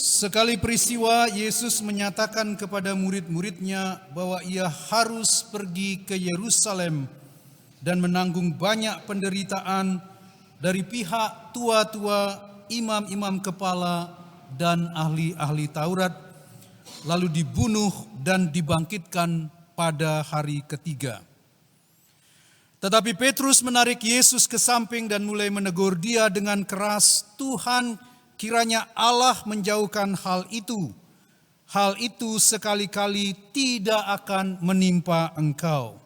Sekali peristiwa, Yesus menyatakan kepada murid-muridnya bahwa ia harus pergi ke Yerusalem dan menanggung banyak penderitaan dari pihak tua-tua, imam-imam kepala, dan ahli-ahli Taurat, lalu dibunuh dan dibangkitkan pada hari ketiga. Tetapi Petrus menarik Yesus ke samping dan mulai menegur dia dengan keras, "Tuhan, kiranya Allah menjauhkan hal itu. Hal itu sekali-kali tidak akan menimpa engkau."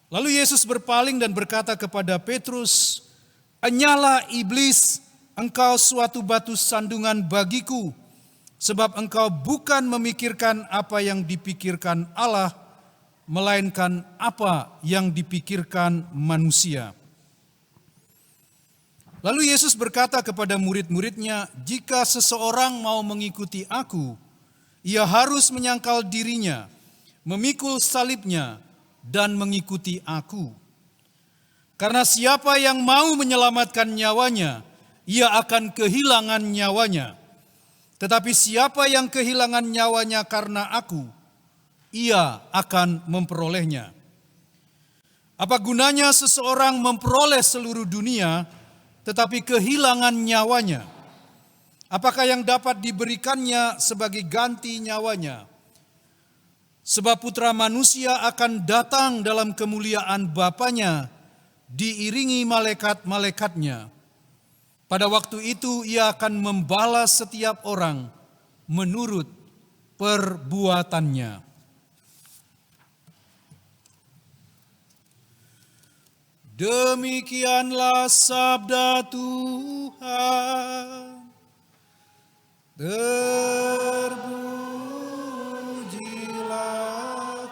Lalu Yesus berpaling dan berkata kepada Petrus, "Enyalah iblis, engkau suatu batu sandungan bagiku, sebab engkau bukan memikirkan apa yang dipikirkan Allah, melainkan apa yang dipikirkan manusia." Lalu Yesus berkata kepada murid-muridnya, "Jika seseorang mau mengikuti aku, ia harus menyangkal dirinya, memikul salibnya, dan mengikuti aku. Karena siapa yang mau menyelamatkan nyawanya, ia akan kehilangan nyawanya. Tetapi siapa yang kehilangan nyawanya karena aku, ia akan memperolehnya. Apa gunanya seseorang memperoleh seluruh dunia, tetapi kehilangan nyawanya? Apakah yang dapat diberikannya sebagai ganti nyawanya? Sebab Putra Manusia akan datang dalam kemuliaan Bapanya, diiringi malaikat-malaikatnya. Pada waktu itu ia akan membalas setiap orang menurut perbuatannya." Demikianlah sabda Tuhan. Terpujilah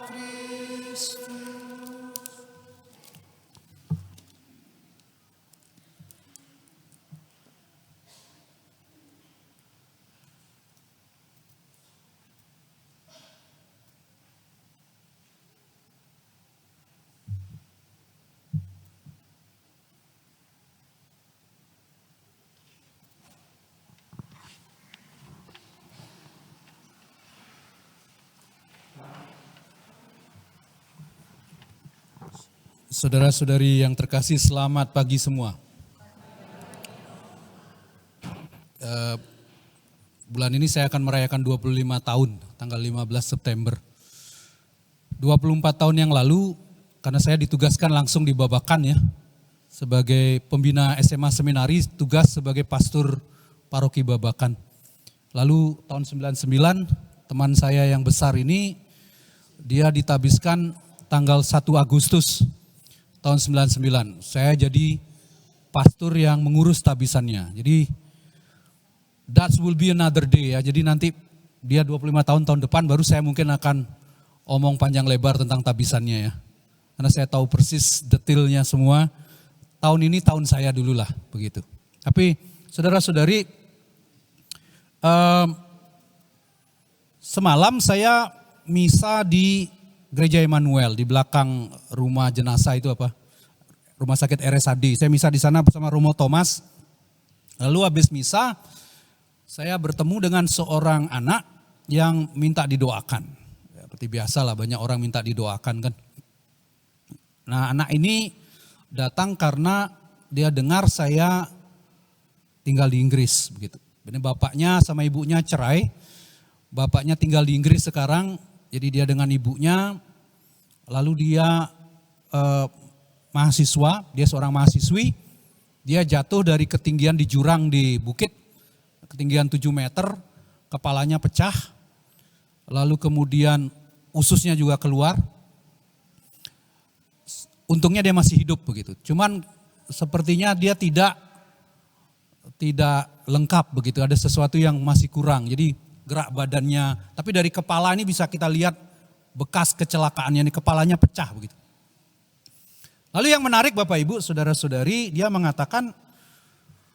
Kristus. Saudara-saudari yang terkasih, selamat pagi semua. Bulan ini saya akan merayakan 25 tahun, tanggal 15 September. 24 tahun yang lalu, karena saya ditugaskan langsung di Babakan ya, sebagai pembina SMA Seminari, tugas sebagai pastor paroki Babakan. Lalu tahun 99, teman saya yang besar ini, dia ditabiskan tanggal 1 Agustus tahun 99. Saya jadi pastor yang mengurus tabisannya. Jadi that will be another day ya. Jadi nanti dia 25 tahun depan baru saya mungkin akan omong panjang lebar tentang tabisannya ya. Karena saya tahu persis detailnya semua. Tahun ini tahun saya dulu lah begitu. Tapi saudara-saudari, semalam saya misa di Gereja Emmanuel di belakang rumah jenazah itu apa? Rumah sakit RSAD. Saya misa di sana bersama Romo Thomas. Lalu habis misa saya bertemu dengan seorang anak yang minta didoakan. Ya, seperti biasa lah, banyak orang minta didoakan kan. Nah, anak ini datang karena dia dengar saya tinggal di Inggris begitu. Ini bapaknya sama ibunya cerai. Bapaknya tinggal di Inggris sekarang. Jadi dia dengan ibunya, lalu dia mahasiswa, dia seorang mahasiswi, dia jatuh dari ketinggian di jurang di bukit, ketinggian 7 meter, kepalanya pecah, lalu kemudian ususnya juga keluar. Untungnya dia masih hidup begitu, cuman sepertinya dia tidak lengkap begitu, ada sesuatu yang masih kurang, jadi gerak badannya, tapi dari kepala ini bisa kita lihat bekas kecelakaannya, ini kepalanya pecah begitu. Lalu yang menarik Bapak Ibu, saudara-saudari, dia mengatakan,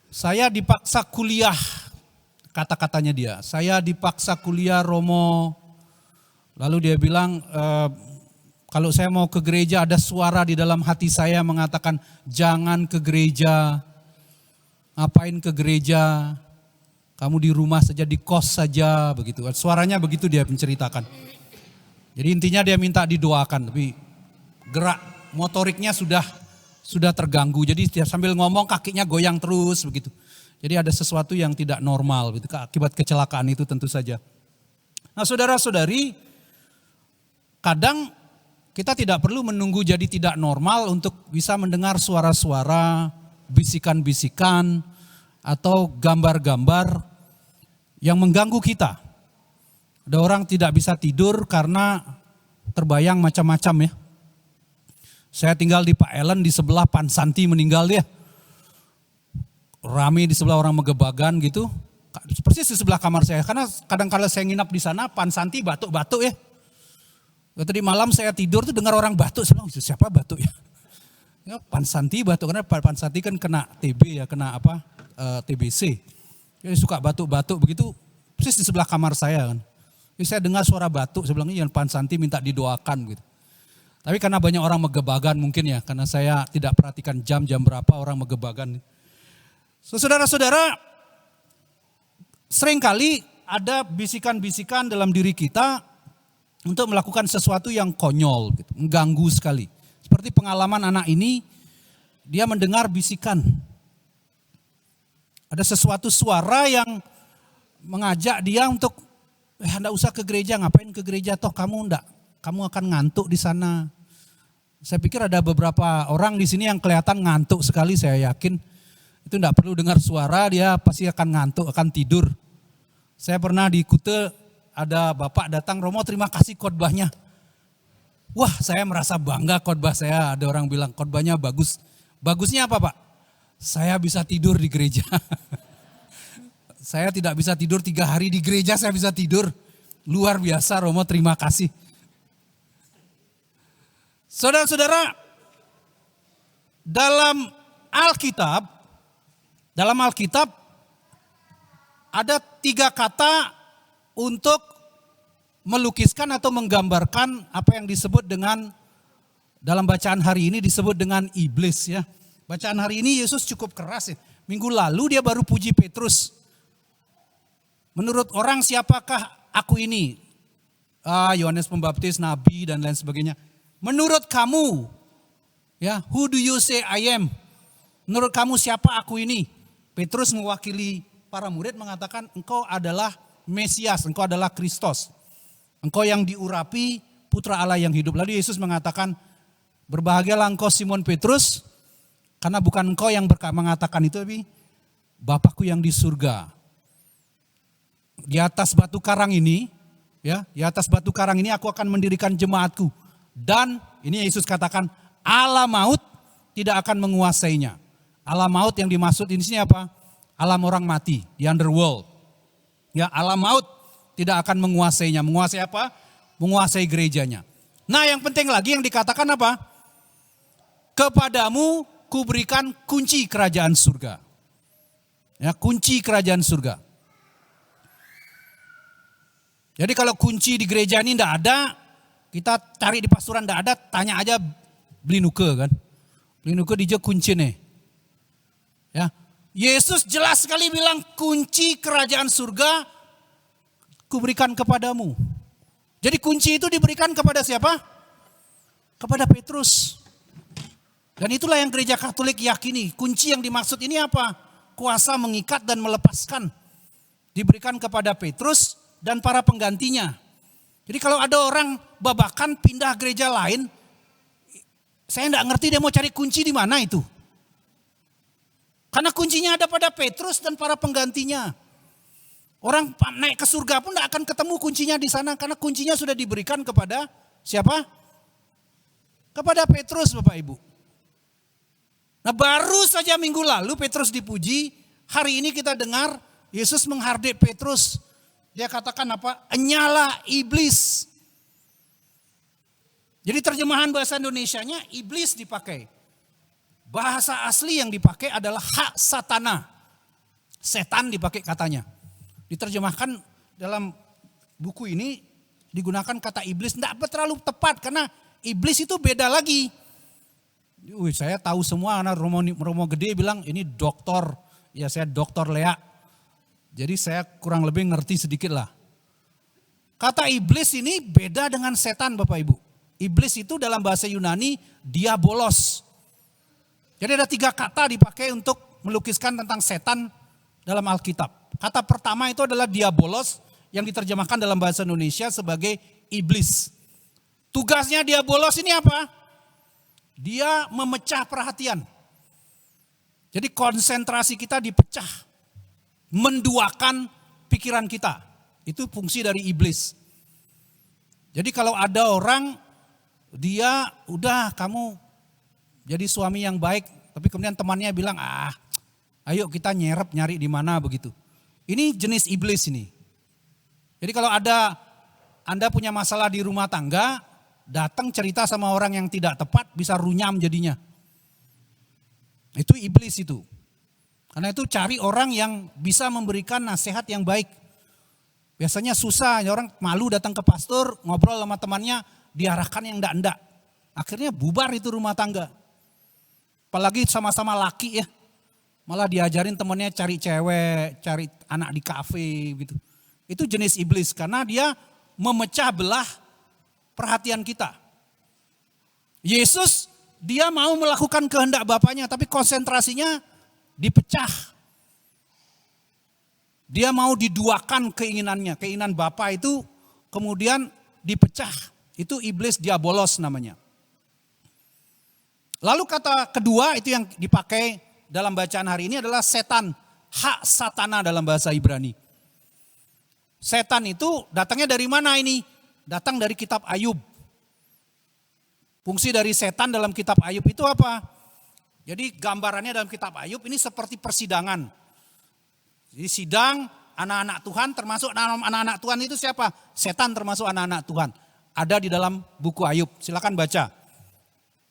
"Saya dipaksa kuliah," kata-katanya dia, "saya dipaksa kuliah Romo." Lalu dia bilang, "Kalau saya mau ke gereja ada suara di dalam hati saya mengatakan, jangan ke gereja, ngapain ke gereja. Kamu di rumah saja, di kos saja begitu. Suaranya begitu dia menceritakan. Jadi intinya dia minta didoakan, tapi gerak motoriknya sudah terganggu. Jadi dia sambil ngomong kakinya goyang terus begitu. Jadi ada sesuatu yang tidak normal gitu, akibat kecelakaan itu tentu saja. Nah saudara-saudari, kadang kita tidak perlu menunggu jadi tidak normal untuk bisa mendengar suara-suara, bisikan-bisikan, atau gambar-gambar yang mengganggu kita. Ada orang tidak bisa tidur karena terbayang macam-macam ya. Saya tinggal di Pak Ellen, di sebelah Pan Santi meninggal dia. Rame di sebelah orang Megebagan gitu. Persis di sebelah kamar saya. Karena kadang-kala saya nginap di sana, Pan Santi batuk-batuk ya. Tadi malam saya tidur tuh dengar orang batuk. Saya bilang, siapa batuk ya? Ya Pan Santi batuk, karena Pan Santi kan kena TB ya, kena apa? TBC. Jadi suka batuk-batuk begitu, persis di sebelah kamar saya kan. Jadi saya dengar suara batuk, saya bilang ini Pan Santi minta didoakan gitu. Tapi karena banyak orang Megebagan mungkin ya, karena saya tidak perhatikan jam berapa orang Megebagan. Saudara-saudara, seringkali ada bisikan-bisikan dalam diri kita untuk melakukan sesuatu yang konyol, gitu, mengganggu sekali. Seperti pengalaman anak ini, dia mendengar bisikan. Ada sesuatu suara yang mengajak dia untuk, enggak usah ke gereja, ngapain ke gereja, toh kamu akan ngantuk di sana. Saya pikir ada beberapa orang di sini yang kelihatan ngantuk sekali, saya yakin. Itu enggak perlu dengar suara, dia pasti akan ngantuk, akan tidur. Saya pernah di Kute, ada bapak datang, Romo terima kasih khotbahnya. Wah saya merasa bangga khotbah saya, ada orang bilang khotbahnya bagus. Bagusnya apa Pak? Saya bisa tidur di gereja. Saya tidak bisa tidur 3 hari di gereja, saya bisa tidur. Luar biasa Romo, terima kasih. Saudara-saudara, dalam Alkitab ada 3 kata untuk melukiskan atau menggambarkan apa yang disebut dengan, dalam bacaan hari ini disebut dengan iblis ya. Bacaan hari ini Yesus cukup keras ya. Minggu lalu dia baru puji Petrus. Menurut orang siapakah aku ini? Yohanes Pembaptis, Nabi dan lain sebagainya. Menurut kamu, ya, who do you say I am? Menurut kamu siapa aku ini? Petrus mewakili para murid mengatakan engkau adalah Mesias, engkau adalah Kristus. Engkau yang diurapi putra Allah yang hidup. Lalu Yesus mengatakan, berbahagialah engkau Simon Petrus, karena bukan engkau yang mengatakan itu, tapi Bapakku yang di surga. Di atas batu karang ini, ya, di atas batu karang ini aku akan mendirikan jemaatku. Dan ini Yesus katakan, alam maut tidak akan menguasainya. Alam maut yang dimaksud di sini apa? Alam orang mati, the underworld. Ya, alam maut tidak akan menguasainya. Menguasai apa? Menguasai gerejanya. Nah, yang penting lagi yang dikatakan apa? Kepadamu kuberikan kunci kerajaan surga. Ya, kunci kerajaan surga. Jadi kalau kunci di gereja ini tidak ada, kita cari di pastoran tidak ada, tanya aja Blinuke kan. Blinuke dia kunci nih. Ya, Yesus jelas sekali bilang kunci kerajaan surga kuberikan kepadamu. Jadi kunci itu diberikan kepada siapa? Kepada Petrus. Dan itulah yang gereja Katolik yakini. Kunci yang dimaksud ini apa? Kuasa mengikat dan melepaskan. Diberikan kepada Petrus dan para penggantinya. Jadi kalau ada orang babakan pindah gereja lain, saya enggak ngerti dia mau cari kunci di mana itu. Karena kuncinya ada pada Petrus dan para penggantinya. Orang naik ke surga pun enggak akan ketemu kuncinya di sana. Karena kuncinya sudah diberikan kepada siapa? Kepada Petrus, Bapak Ibu. Nah, baru saja minggu lalu Petrus dipuji, hari ini kita dengar Yesus menghardik Petrus. Dia katakan apa? Enyala iblis. Jadi terjemahan bahasa Indonesianya iblis dipakai. Bahasa asli yang dipakai adalah hak satana. Setan dipakai katanya. Diterjemahkan dalam buku ini digunakan kata iblis. Tidak terlalu tepat karena iblis itu beda lagi. Saya tahu semua, anak Romo Gede bilang ini dokter, ya saya dokter Lea. Jadi saya kurang lebih ngerti sedikit lah. Kata iblis ini beda dengan setan Bapak Ibu. Iblis itu dalam bahasa Yunani diabolos. Jadi ada 3 kata dipakai untuk melukiskan tentang setan dalam Alkitab. Kata pertama itu adalah diabolos yang diterjemahkan dalam bahasa Indonesia sebagai iblis. Tugasnya diabolos ini apa? Dia memecah perhatian. Jadi konsentrasi kita dipecah. Menduakan pikiran kita. Itu fungsi dari iblis. Jadi kalau ada orang, dia udah kamu jadi suami yang baik, tapi kemudian temannya bilang, ayo kita nyerep nyari di mana begitu. Ini jenis iblis ini. Jadi kalau Anda punya masalah di rumah tangga, datang cerita sama orang yang tidak tepat, bisa runyam jadinya. Itu iblis itu. Karena itu cari orang yang bisa memberikan nasihat yang baik. Biasanya susah, orang malu datang ke pastor, ngobrol sama temannya, diarahkan yang enggak-enggak. Akhirnya bubar itu rumah tangga. Apalagi sama-sama laki ya. Malah diajarin temannya cari cewek, cari anak di kafe gitu. Itu jenis iblis karena dia memecah belah perhatian kita. Yesus dia mau melakukan kehendak Bapaknya tapi konsentrasinya dipecah. Dia mau diduakan keinginannya, keinginan Bapa itu kemudian dipecah. Itu iblis diabolos namanya. Lalu kata kedua itu yang dipakai dalam bacaan hari ini adalah setan. Hak satana dalam bahasa Ibrani. Setan itu datangnya dari mana ini? Datang dari kitab Ayub. Fungsi dari setan dalam kitab Ayub itu apa? Jadi gambarannya dalam kitab Ayub ini seperti persidangan. Jadi sidang anak-anak Tuhan termasuk anak-anak Tuhan itu siapa? Setan termasuk anak-anak Tuhan. Ada di dalam buku Ayub. Silakan baca.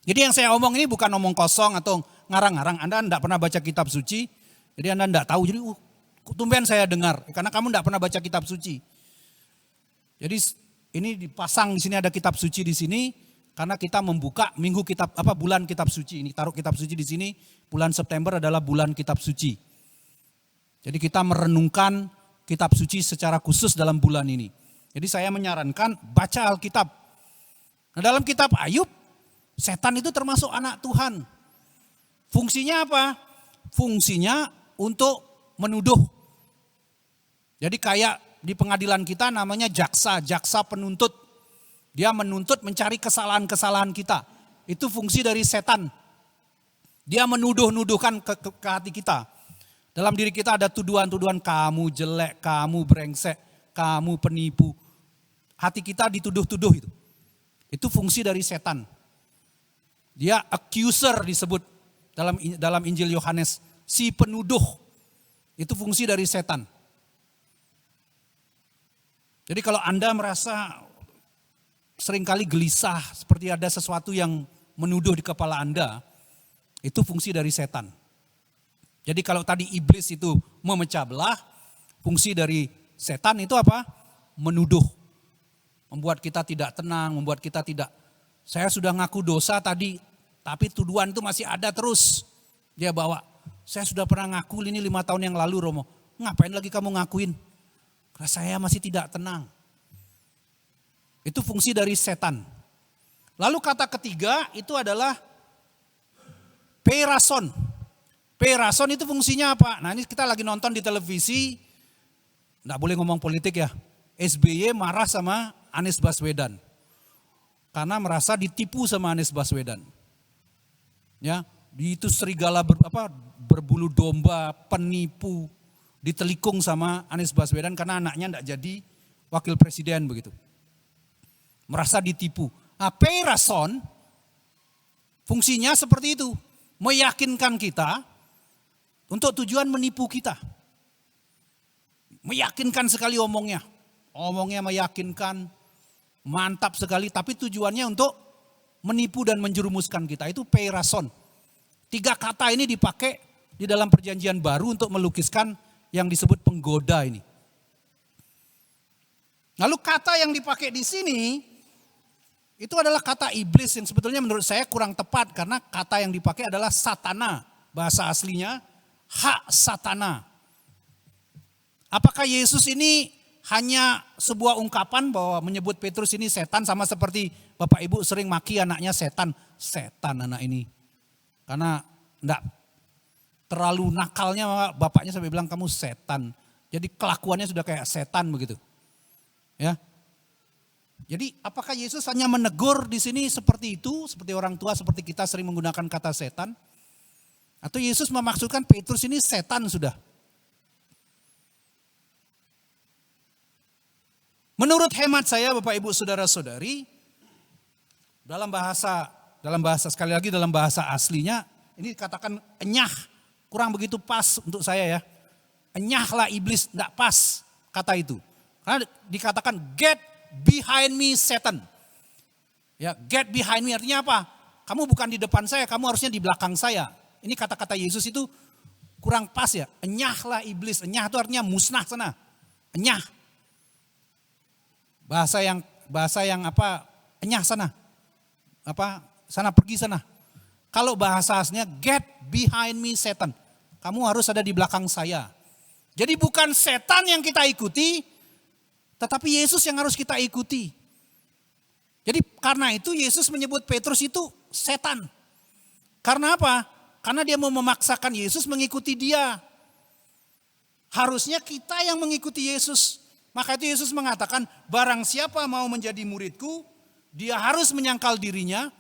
Jadi yang saya omong ini bukan omong kosong atau ngarang-ngarang. Anda enggak pernah baca kitab suci. Jadi Anda enggak tahu. Jadi tumben saya dengar. Karena kamu enggak pernah baca kitab suci. Jadi ini dipasang di sini ada kitab suci di sini. Karena kita membuka minggu kitab bulan kitab suci. Ini taruh kitab suci di sini. Bulan September adalah bulan kitab suci. Jadi kita merenungkan kitab suci secara khusus dalam bulan ini. Jadi saya menyarankan baca Alkitab. Nah dalam kitab Ayub, setan itu termasuk anak Tuhan. Fungsinya apa? Fungsinya untuk menuduh. Jadi kayak di pengadilan kita namanya jaksa penuntut. Dia menuntut mencari kesalahan-kesalahan kita. Itu fungsi dari setan. Dia menuduh-nuduhkan ke hati kita. Dalam diri kita ada tuduhan-tuduhan kamu jelek, kamu brengsek, kamu penipu. Hati kita dituduh-tuduh itu. Itu fungsi dari setan. Dia accuser disebut dalam Injil Yohanes. Si penuduh. Itu fungsi dari setan. Jadi kalau Anda merasa seringkali gelisah seperti ada sesuatu yang menuduh di kepala Anda. Itu fungsi dari setan. Jadi kalau tadi iblis itu memecah belah, fungsi dari setan itu apa? Menuduh. Membuat kita tidak tenang, membuat kita tidak, saya sudah ngaku dosa tadi, tapi tuduhan itu masih ada terus. Dia bawa, saya sudah pernah ngaku ini 5 tahun yang lalu Romo. Ngapain lagi kamu ngakuin? Karena saya masih tidak tenang. Itu fungsi dari setan. Lalu kata ketiga itu adalah perason. Perason itu fungsinya apa? Nah ini kita lagi nonton di televisi, enggak boleh ngomong politik ya. SBY marah sama Anies Baswedan. Karena merasa ditipu sama Anies Baswedan. Ya, itu serigala berbulu domba, penipu, ditelikung sama Anies Baswedan karena anaknya enggak jadi wakil presiden begitu. Merasa ditipu. Nah, perason fungsinya seperti itu. Meyakinkan kita untuk tujuan menipu kita. Meyakinkan sekali omongnya. Omongnya meyakinkan, mantap sekali. Tapi tujuannya untuk menipu dan menjerumuskan kita. Itu perason. 3 kata ini dipakai di dalam perjanjian baru untuk melukiskan yang disebut penggoda ini. Lalu kata yang dipakai di sini, itu adalah kata iblis yang sebetulnya menurut saya kurang tepat. Karena kata yang dipakai adalah satana. Bahasa aslinya hak satana. Apakah Yesus ini hanya sebuah ungkapan bahwa menyebut Petrus ini setan, sama seperti Bapak Ibu sering maki anaknya setan. Setan anak ini. Karena enggak terlalu nakalnya, bapaknya sampai bilang kamu setan. Jadi kelakuannya sudah kayak setan begitu. Ya. Jadi apakah Yesus hanya menegur di sini seperti itu, seperti orang tua, seperti kita sering menggunakan kata setan? Atau Yesus memaksudkan Petrus ini setan sudah? Menurut hemat saya Bapak Ibu Saudara-saudari, dalam bahasa sekali lagi dalam bahasa aslinya, ini katakan enyah, kurang begitu pas untuk saya ya. Enyahlah iblis, enggak pas kata itu. Karena dikatakan get behind me Satan. Ya, get behind me artinya apa? Kamu bukan di depan saya, kamu harusnya di belakang saya. Ini kata-kata Yesus itu kurang pas ya. Enyahlah iblis, enyah itu artinya musnah sana. Enyah. Bahasa yang apa? Enyah sana. Apa? Sana pergi sana. Kalau bahasa aslinya get behind me Satan. Kamu harus ada di belakang saya. Jadi bukan setan yang kita ikuti, tetapi Yesus yang harus kita ikuti. Jadi karena itu Yesus menyebut Petrus itu setan. Karena apa? Karena dia mau memaksakan Yesus mengikuti dia. Harusnya kita yang mengikuti Yesus. Maka itu Yesus mengatakan, barang siapa mau menjadi muridku, dia harus menyangkal dirinya,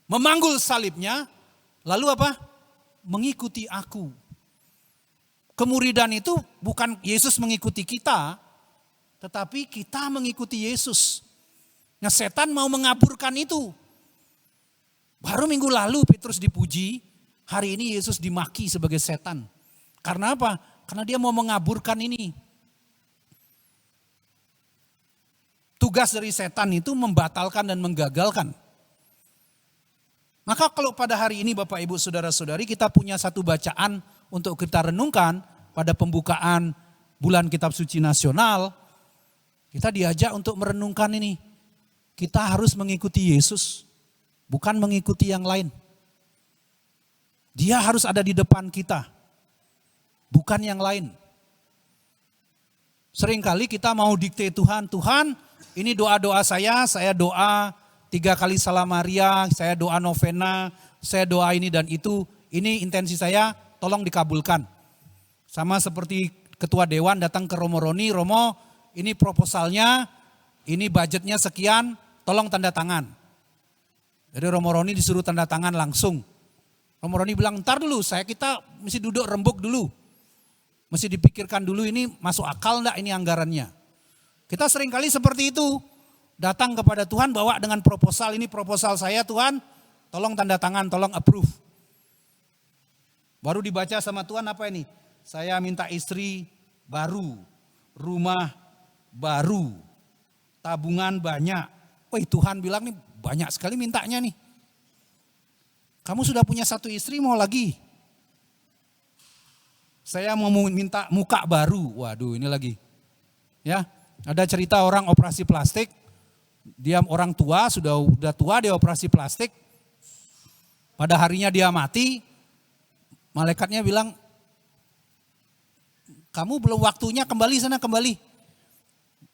memanggul salibnya, lalu apa? Mengikuti aku. Kemuridan itu bukan Yesus mengikuti kita, tetapi kita mengikuti Yesus. Nah, setan mau mengaburkan itu. Baru minggu lalu Petrus dipuji, hari ini Yesus dimaki sebagai setan. Karena apa? Karena dia mau mengaburkan ini. Tugas dari setan itu membatalkan dan menggagalkan. Maka kalau pada hari ini Bapak Ibu Saudara-saudari kita punya satu bacaan untuk kita renungkan pada pembukaan bulan Kitab Suci Nasional. Kita diajak untuk merenungkan ini. Kita harus mengikuti Yesus, bukan mengikuti yang lain. Dia harus ada di depan kita, bukan yang lain. Seringkali kita mau dikte Tuhan, Tuhan ini doa-doa saya doa 3 kali Salam Maria, saya doa novena, saya doa ini dan itu, ini intensi saya, tolong dikabulkan. Sama seperti ketua dewan datang ke Romo Roni, Romo ini proposalnya, ini budgetnya sekian, tolong tanda tangan. Jadi Romo Roni disuruh tanda tangan langsung. Romo Roni bilang, ntar dulu, kita mesti duduk rembuk dulu. Mesti dipikirkan dulu ini masuk akal enggak ini anggarannya. Kita seringkali seperti itu. Datang kepada Tuhan bawa dengan proposal, ini proposal saya Tuhan, tolong tanda tangan, tolong approve. Baru dibaca sama Tuhan apa ini? Saya minta istri baru, rumah baru, tabungan banyak. Wih Tuhan bilang nih banyak sekali mintanya nih. Kamu sudah punya 1 istri mau lagi? Saya mau minta muka baru. Waduh ini lagi. Ya, ada cerita orang operasi plastik. Dia orang tua, sudah tua dia operasi plastik. Pada harinya dia mati. Malaikatnya bilang, kamu belum waktunya kembali sana kembali.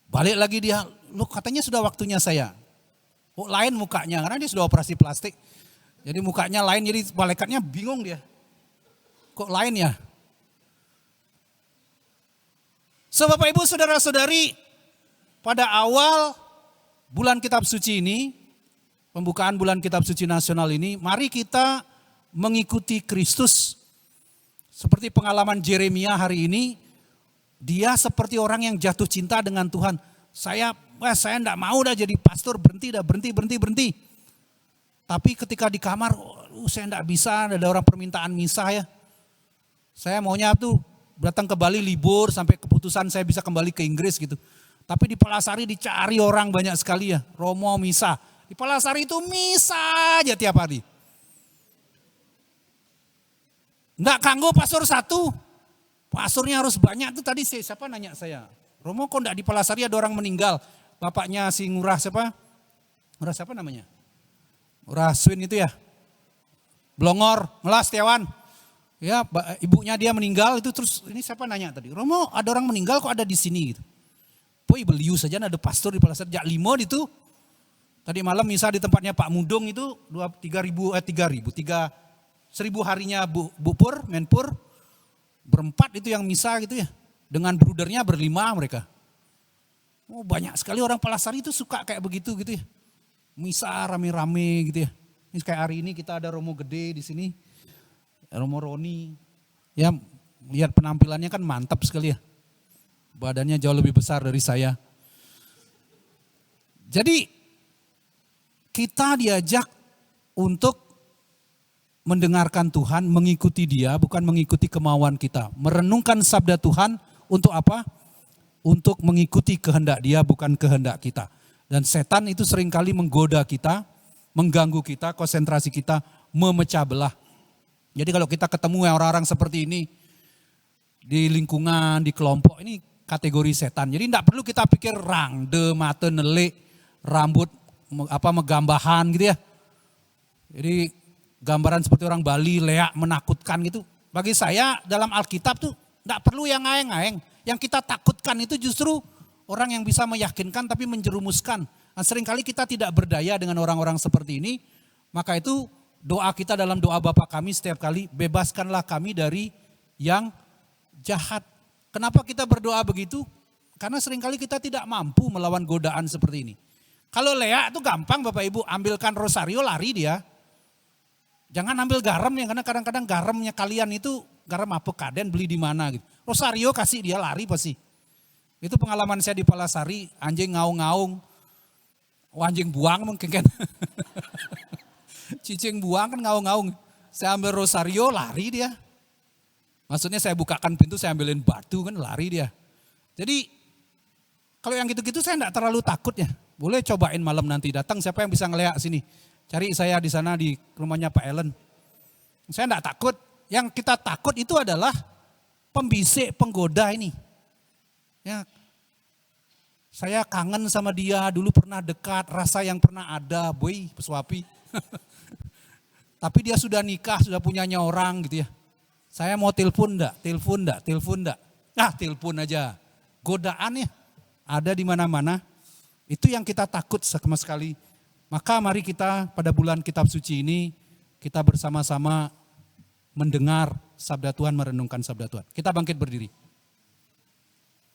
Balik lagi dia, loh katanya sudah waktunya saya. Kok lain mukanya, karena dia sudah operasi plastik. Jadi mukanya lain, jadi malaikatnya bingung dia. Kok lain ya? So Bapak Ibu Saudara-saudari, pada awal bulan Kitab Suci ini, pembukaan bulan Kitab Suci Nasional ini, mari kita mengikuti Kristus. Seperti pengalaman Yeremia hari ini, dia seperti orang yang jatuh cinta dengan Tuhan. Saya enggak mau dah jadi pastor, berhenti. Tapi ketika di kamar, saya enggak bisa, ada orang permintaan misa ya. Saya maunya tuh datang ke Bali libur sampai keputusan saya bisa kembali ke Inggris gitu. Tapi di Palasari dicari orang banyak sekali ya, Romo misa. Di Palasari itu misa aja tiap hari. Enggak kanggo pastor 1, pastornya harus banyak. Itu tadi siapa nanya saya, Romo kok enggak di Palasari ada orang meninggal. Bapaknya si Ngurah siapa? Ngurah siapa namanya? Ngurah Swin itu ya. Blongor, Ngelas Setiawan. Ya, ibunya dia meninggal itu, terus ini siapa nanya tadi, Romo ada orang meninggal kok ada di sini gitu. Poi beliau saja ada pastor di Palasar Jak Limon itu. Tadi malam misa di tempatnya Pak Mudung itu 1000 harinya Bu Pur, Menpur. Berempat itu yang misa gitu ya. Dengan brudernya berlima mereka. Oh, banyak sekali orang Palasari itu suka kayak begitu gitu ya. Misa rame-rame gitu ya. Ini kayak hari ini kita ada Romo gede di sini. Romo Roni. Ya, lihat penampilannya kan mantap sekali ya. Badannya jauh lebih besar dari saya. Jadi kita diajak untuk mendengarkan Tuhan, mengikuti Dia, bukan mengikuti kemauan kita. Merenungkan sabda Tuhan untuk apa? Untuk mengikuti kehendak Dia, bukan kehendak kita. Dan setan itu seringkali menggoda kita, mengganggu kita, konsentrasi kita, memecah belah. Jadi kalau kita ketemu orang-orang seperti ini, di lingkungan, di kelompok, ini kategori setan. Jadi tidak perlu kita pikir rangde, mata nelik, rambut megambahan gitu ya. Jadi gambaran seperti orang Bali, leak, menakutkan gitu. Bagi saya dalam Alkitab tuh tidak perlu yang ngaeng-ngaeng. Yang kita takutkan itu justru orang yang bisa meyakinkan tapi menjerumuskan. Nah, seringkali kita tidak berdaya dengan orang-orang seperti ini. Maka itu doa kita dalam doa Bapa kami setiap kali, bebaskanlah kami dari yang jahat. Kenapa kita berdoa begitu? Karena seringkali kita tidak mampu melawan godaan seperti ini. Kalau leak itu gampang Bapak Ibu, ambilkan rosario lari dia. Jangan ambil garam ya, karena kadang-kadang garamnya kalian itu garam apa kaden beli di mana gitu. Rosario kasih dia lari pasti. Itu pengalaman saya di Palasari, anjing ngaung-ngaung. Oh, anjing buang mungkin kan. Cicing buang kan ngaung-ngaung. Saya ambil rosario lari dia. Maksudnya saya bukakan pintu, saya ambilin batu kan lari dia. Jadi kalau yang gitu-gitu saya enggak terlalu takut ya. Boleh cobain malam nanti datang, siapa yang bisa ngeliat sini. Cari saya di sana di rumahnya Pak Ellen. Saya enggak takut. Yang kita takut itu adalah pembisik, penggoda ini. Ya, saya kangen sama dia, dulu pernah dekat, rasa yang pernah ada, boy, pesuapi. Tapi dia sudah nikah, sudah punyanya orang gitu ya. Saya mau telepon enggak? Nah, telepon aja. Godaannya ada di mana-mana. Itu yang kita takut sama sekali. Maka mari kita pada bulan kitab suci ini, kita bersama-sama mendengar sabda Tuhan, merenungkan sabda Tuhan. Kita bangkit berdiri.